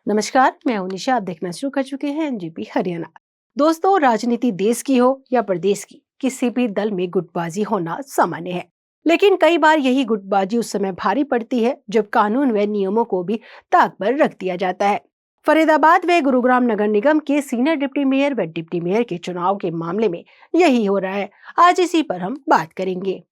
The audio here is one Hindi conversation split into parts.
नमस्कार, मैं हूं निशा। आप देखना शुरू कर चुके हैं एनजीपी हरियाणा। दोस्तों, राजनीति देश की हो या प्रदेश की, किसी भी दल में गुटबाजी होना सामान्य है। लेकिन कई बार यही गुटबाजी उस समय भारी पड़ती है जब कानून व नियमों को भी ताक पर रख दिया जाता है। फरीदाबाद व गुरुग्राम नगर निगम के सीनियर डिप्टी मेयर व डिप्टी मेयर के चुनाव के मामले में यही हो रहा है। आज इसी पर हम बात करेंगे।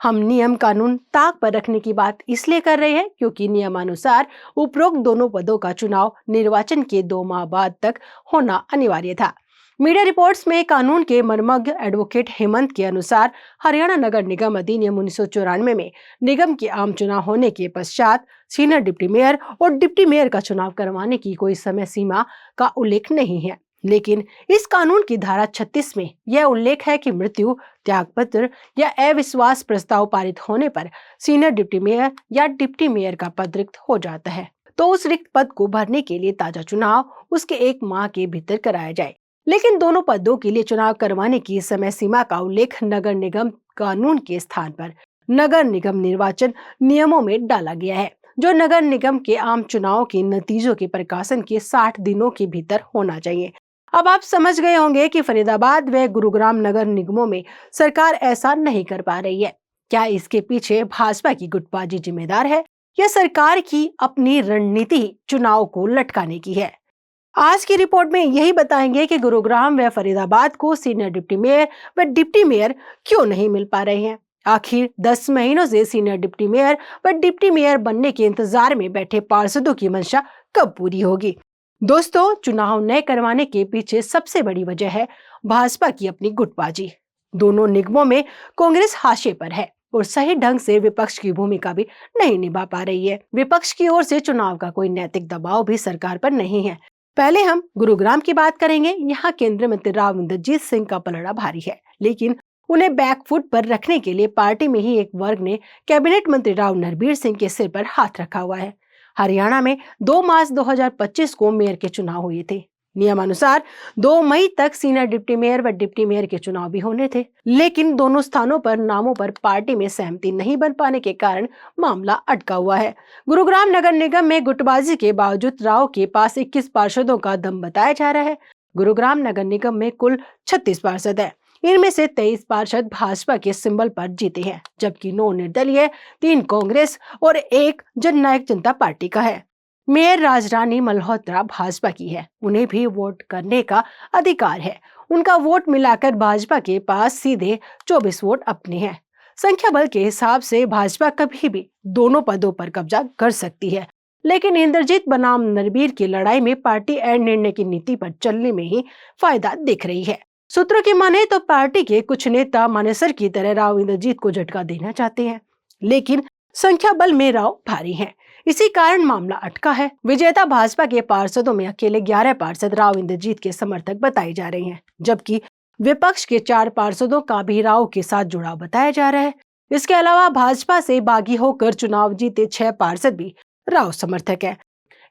हम नियम कानून ताक पर रखने की बात इसलिए कर रहे हैं क्योंकि नियमानुसार उपरोक्त दोनों पदों का चुनाव निर्वाचन के 2 माह बाद तक होना अनिवार्य था। मीडिया रिपोर्ट्स में कानून के मर्मज्ञ एडवोकेट हेमंत के अनुसार हरियाणा नगर निगम अधिनियम 1994 में निगम के आम चुनाव होने के पश्चात सीनियर डिप्टी मेयर और डिप्टी मेयर का चुनाव करवाने की कोई समय सीमा का उल्लेख नहीं है। लेकिन इस कानून की धारा 36 में यह उल्लेख है कि मृत्यु, त्यागपत्र या अविश्वास प्रस्ताव पारित होने पर सीनियर डिप्टी मेयर या डिप्टी मेयर का पद रिक्त हो जाता है, तो उस रिक्त पद को भरने के लिए ताजा चुनाव उसके 1 माह के भीतर कराया जाए। लेकिन दोनों पदों के लिए चुनाव करवाने की समय सीमा का उल्लेख नगर निगम कानून के स्थान पर नगर निगम निर्वाचन नियमों में डाला गया है, जो नगर निगम के आम चुनाव के नतीजों के प्रकाशन के 60 दिनों के भीतर होना चाहिए। अब आप समझ गए होंगे कि फरीदाबाद व गुरुग्राम नगर निगमों में सरकार ऐसा नहीं कर पा रही है। क्या इसके पीछे भाजपा की गुटबाजी जिम्मेदार है या सरकार की अपनी रणनीति चुनाव को लटकाने की है? आज की रिपोर्ट में यही बताएंगे कि गुरुग्राम व फरीदाबाद को सीनियर डिप्टी मेयर व डिप्टी मेयर क्यों नहीं मिल पा रहे हैं। आखिर 10 महीनों से सीनियर डिप्टी मेयर व डिप्टी मेयर बनने के इंतजार में बैठे पार्षदों की मंशा कब पूरी होगी? दोस्तों, चुनाव न करवाने के पीछे सबसे बड़ी वजह है भाजपा की अपनी गुटबाजी। दोनों निगमों में कांग्रेस हाशिए पर है और सही ढंग से विपक्ष की भूमिका भी नहीं निभा पा रही है। विपक्ष की ओर से चुनाव का कोई नैतिक दबाव भी सरकार पर नहीं है। पहले हम गुरुग्राम की बात करेंगे। यहाँ केंद्रीय मंत्री राव इंद्रजीत सिंह का पलड़ा भारी है, लेकिन उन्हें बैकफुट पर रखने के लिए पार्टी में ही एक वर्ग ने कैबिनेट मंत्री राव नरबीर सिंह के सिर पर हाथ रखा हुआ है। हरियाणा में 2 मार्च 2025 को मेयर के चुनाव हुए थे। नियमानुसार 2 मई तक सीनियर डिप्टी मेयर व डिप्टी मेयर के चुनाव भी होने थे, लेकिन दोनों स्थानों पर नामों पर पार्टी में सहमति नहीं बन पाने के कारण मामला अटका हुआ है। गुरुग्राम नगर निगम में गुटबाजी के बावजूद राव के पास 21 पार्षदों का दम बताया जा रहा है। गुरुग्राम नगर निगम में कुल 36 पार्षद है। इनमें से 23 पार्षद भाजपा के सिंबल पर जीते हैं, जबकि 9 निर्दलीय, 3 कांग्रेस और 1 जननायक जनता पार्टी का है। मेयर राजरानी मल्होत्रा भाजपा की है। उन्हें भी वोट करने का अधिकार है। उनका वोट मिलाकर भाजपा के पास सीधे 24 वोट अपने हैं। संख्या बल के हिसाब से भाजपा कभी भी दोनों पदों पर कब्जा कर सकती है, लेकिन इंद्रजीत बनाम नरबीर की लड़ाई में पार्टी एड निर्णय की नीति पर चलने में ही फायदा दिख रही है। सूत्रों की माने तो पार्टी के कुछ नेता मानेसर की तरह राव इंद्रजीत को झटका देना चाहते हैं, लेकिन संख्या बल में राव भारी हैं। इसी कारण मामला अटका है। विजेता भाजपा के पार्षदों में अकेले 11 पार्षद राव इंद्रजीत के समर्थक बताए जा रहे हैं, जबकि विपक्ष के 4 पार्षदों का भी राव के साथ जुड़ाव बताया जा रहा है। इसके अलावा भाजपा से बागी होकर चुनाव जीते 6 पार्षद भी राव समर्थक है।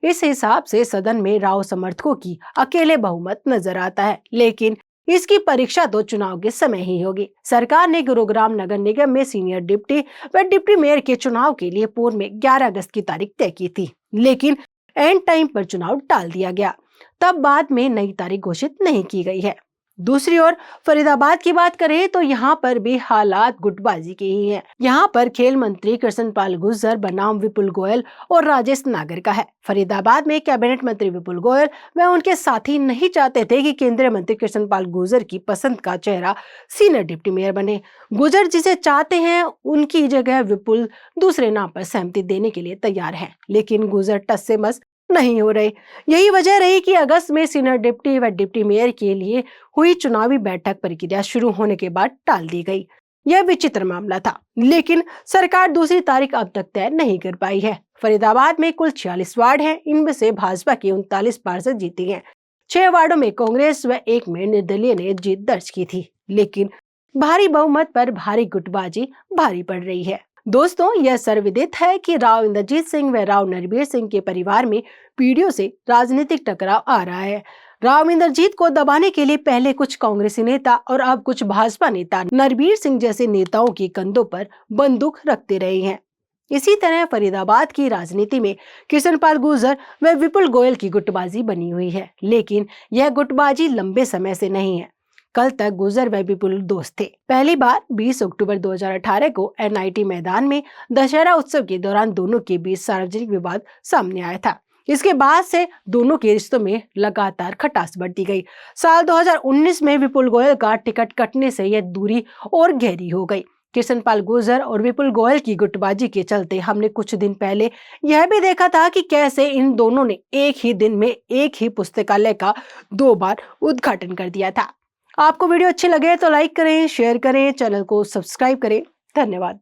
इस हिसाब से सदन में राव समर्थकों की अकेले बहुमत नजर आता है, लेकिन इसकी परीक्षा तो चुनाव के समय ही होगी। सरकार ने गुरुग्राम नगर निगम में सीनियर डिप्टी व डिप्टी मेयर के चुनाव के लिए पूर्व में 11 अगस्त की तारीख तय की थी, लेकिन एंड टाइम पर चुनाव टाल दिया गया। तब बाद में नई तारीख घोषित नहीं की गई है। दूसरी ओर फरीदाबाद की बात करें तो यहाँ पर भी हालात गुटबाजी के ही हैं। यहाँ पर खेल मंत्री कृष्णपाल गुर्जर बनाम विपुल गोयल और राजेश नागर का है। फरीदाबाद में कैबिनेट मंत्री विपुल गोयल व उनके साथी नहीं चाहते थे कि केंद्रीय मंत्री कृष्णपाल गुर्जर की पसंद का चेहरा सीनियर डिप्टी मेयर बने। गुर्जर जिसे चाहते हैं उनकी जगह विपुल दूसरे नाम पर सहमति देने के लिए तैयार है, लेकिन गुर्जर टस से मस नहीं हो रहे। यही वजह रही कि अगस्त में सीनियर डिप्टी व डिप्टी मेयर के लिए हुई चुनावी बैठक प्रक्रिया शुरू होने के बाद टाल दी गई। यह विचित्र मामला था, लेकिन सरकार दूसरी तारीख अब तक तय नहीं कर पाई है। फरीदाबाद में कुल 46 वार्ड हैं। इनमें से भाजपा के 39 पार्षद जीते हैं। 6 वार्डों में कांग्रेस व 1 में निर्दलीय ने जीत दर्ज की थी, लेकिन भारी बहुमत पर भारी गुटबाजी भारी पड़ रही है। दोस्तों, यह सर्वविदित है कि राव इंद्रजीत सिंह व राव नरबीर सिंह के परिवार में पीढ़ियों से राजनीतिक टकराव आ रहा है। राव इंद्रजीत को दबाने के लिए पहले कुछ कांग्रेसी नेता और अब कुछ भाजपा नेता नरबीर सिंह जैसे नेताओं के कंधों पर बंदूक रखते रहे हैं। इसी तरह फरीदाबाद की राजनीति में कृष्णपाल गुर्जर व विपुल गोयल की गुटबाजी बनी हुई है, लेकिन यह गुटबाजी लंबे समय से नहीं है। कल तक गुर्जर व विपुल दोस्त थे। पहली बार 20 अक्टूबर 2018 को एनआईटी मैदान में दशहरा उत्सव के दौरान दोनों के बीच सार्वजनिक विवाद सामने आया था। इसके बाद से दोनों के रिश्तों में लगातार खटास बढ़ती गई। साल 2019 में विपुल गोयल का टिकट कटने से यह दूरी और गहरी हो गई। कृष्णपाल गुर्जर और विपुल गोयल की गुटबाजी के चलते हमने कुछ दिन पहले यह भी देखा था कि कैसे इन दोनों ने एक ही दिन में एक ही पुस्तकालय का 2 बार उद्घाटन कर दिया था। आपको वीडियो अच्छी लगे तो लाइक करें, शेयर करें, चैनल को सब्सक्राइब करें। धन्यवाद।